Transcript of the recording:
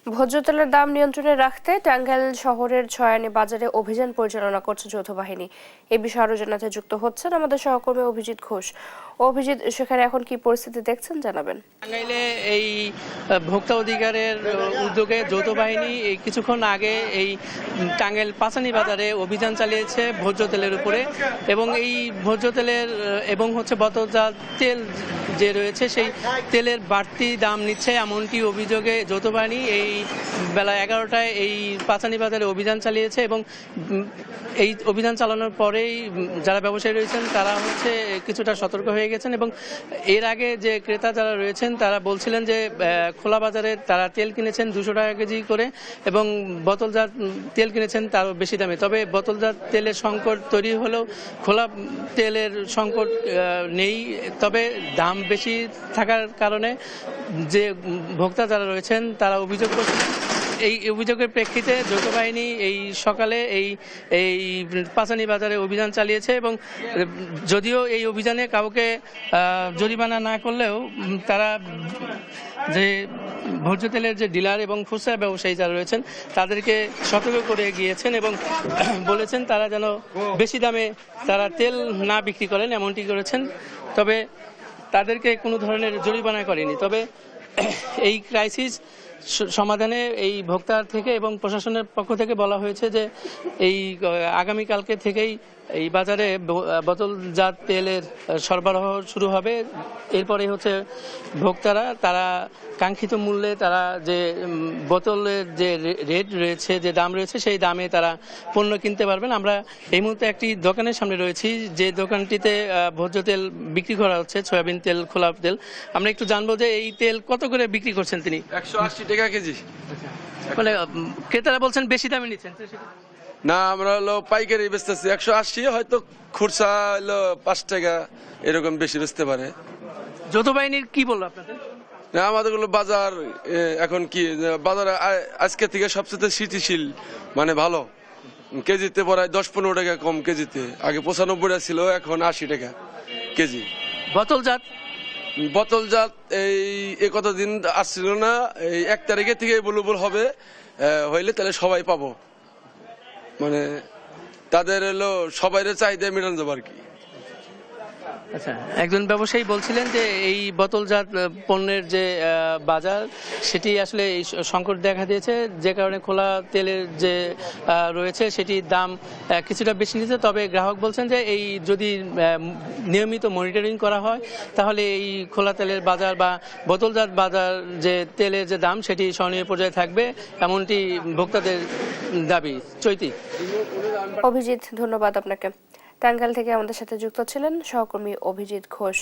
ভোজ্য তেলের দাম নিয়ন্ত্রণে রাখতে টাঙ্গাইল শহরের ছয়ানী বাজারে অভিযান পরিচালনা করছে যৌথ বাহিনী। এ বিষয়ে আরো জানাতে যুক্ত হচ্ছেন আমাদের সহকর্মী অভিজিৎ ঘোষ। অভিজিৎ, সেখানে এখন কি পরিস্থিতি দেখছেন জানাবেন। টাঙ্গাইলে এই ভোক্তা অধিকারের উদ্যোগে যৌথ বাহিনী এই কিছুক্ষণ আগে এই টাঙ্গাইল পাঁচানী বাজারে অভিযান চালিয়েছে ভোজ্য তেলের উপরে, এবং এই ভোজ্য তেলের এবং বোতলজাত তেল যে রয়েছে সেই তেলের বাড়তি দাম নিচ্ছে এমনটি অভিযোগে যৌথ বাহিনী এই বেলা 11টায় এই পাঁচানী বাজারে অভিযান চালিয়েছে। এবং এই অভিযান চালানোর পরেই যারা ব্যবসায়ী রয়েছেন তারা কিছুটা সতর্ক হয়ে গেছেন, এবং এর আগে যে ক্রেতা যারা রয়েছেন তারা বলছিলেন যে খোলা বাজারে তারা তেল কিনেছেন 200 টাকা কেজি করে এবং বোতলজাত তেল কিনেছেন তারও বেশি দামে। তবে বোতলজাত তেলের সংকট তৈরি হলেও খোলা তেলের সংকট নেই, তবে দাম বেশি থাকার কারণে যে ভোক্তা যারা রয়েছেন তারা অভিযোগ করছেন। এই অভিযোগের প্রেক্ষিতে যৌথ বাহিনী এই সকালে এই পাঁচানী বাজারে অভিযান চালিয়েছে, এবং যদিও এই অভিযানে কাউকে জরিমানা না করলেও তারা যে ভোজ্য তেলের যে ডিলার এবং খুচরা ব্যবসায়ী যারা রয়েছেন তাদেরকে সতর্ক করে গিয়েছেন এবং বলেছেন তারা যেন বেশি দামে তারা তেল না বিক্রি করেন, এমনটি করেছেন। তবে তাদেরকে কোনো ধরনের জরিমানা করেনি। তবে এই ক্রাইসিস সমাধানে এই ভোক্তার থেকে এবং প্রশাসনের পক্ষ থেকে বলা হয়েছে যে এই আগামীকালকে থেকেই এই বাজারে বোতলজাত তেলের সরবরাহ শুরু হবে। এরপরে ভোক্তারা তারা কাঙ্ক্ষিত মূল্যে তারা যে বোতলের যে রেট রয়েছে, যে দাম রয়েছে, সেই দামে তারা পণ্য কিনতে পারবেন। আমরা এই মুহূর্তে একটি দোকানের সামনে রয়েছি, যে দোকানটিতে ভোজ্য তেল বিক্রি করা হচ্ছে, সয়াবিন তেল, খোলা তেল। আমরা একটু জানবো যে এই তেল কত করে বিক্রি করছেন তিনি। 180 টাকা কেজি। মানে ক্রেতারা বলছেন বেশি দামে নিচ্ছেন। না, আমরা পাইকারি বেচতেছি 180, হয়তো খুচরা 5 টাকা এরকম বেশি বেচতে পারে। যৌথ বাহিনীর কি বললো আপনাদের? না, আমাদের বাজার এখন কি বাজারে আজকে থেকে সবচেয়ে স্থিতিশীল, মানে ভালো। কেজিতে প্রায় 10-15 টাকা কম কেজিতে। আগে 95 ছিল, এখন 80 টাকা কেজি। বোতলজাত এই কতদিন আসছিল না, এই 1 তারিখে থেকে এভেলেবল হবে, হইলে তাহলে সবাই পাবো, মানে তাদের সবাই চাহিদা মেটানো যাবে আর কি। আচ্ছা, একজন ব্যবসায়ী বলছিলেন যে এই বোতলজাত পণ্যের যে বাজার সেটি আসলে এই সংকট দেখা দিয়েছে, যে কারণে খোলা তেলের যে রয়েছে সেটির দাম কিছুটা বেশি নিচ্ছে। তবে গ্রাহক বলছেন যে এই যদি নিয়মিত মনিটরিং করা হয় তাহলে এই খোলা তেলের বাজার বা বোতলজাত বাজার যে তেলের যে দাম সেটি সহনীয় পর্যায়ে থাকবে, এমনটি ভোক্তাদের দাবি। চৈতি। অভিজিৎ, ধন্যবাদ আপনাকে। টাঙ্গাইল থেকে আমাদের সাথে যুক্ত ছিলেন সহকর্মী অভিজিৎ ঘোষ।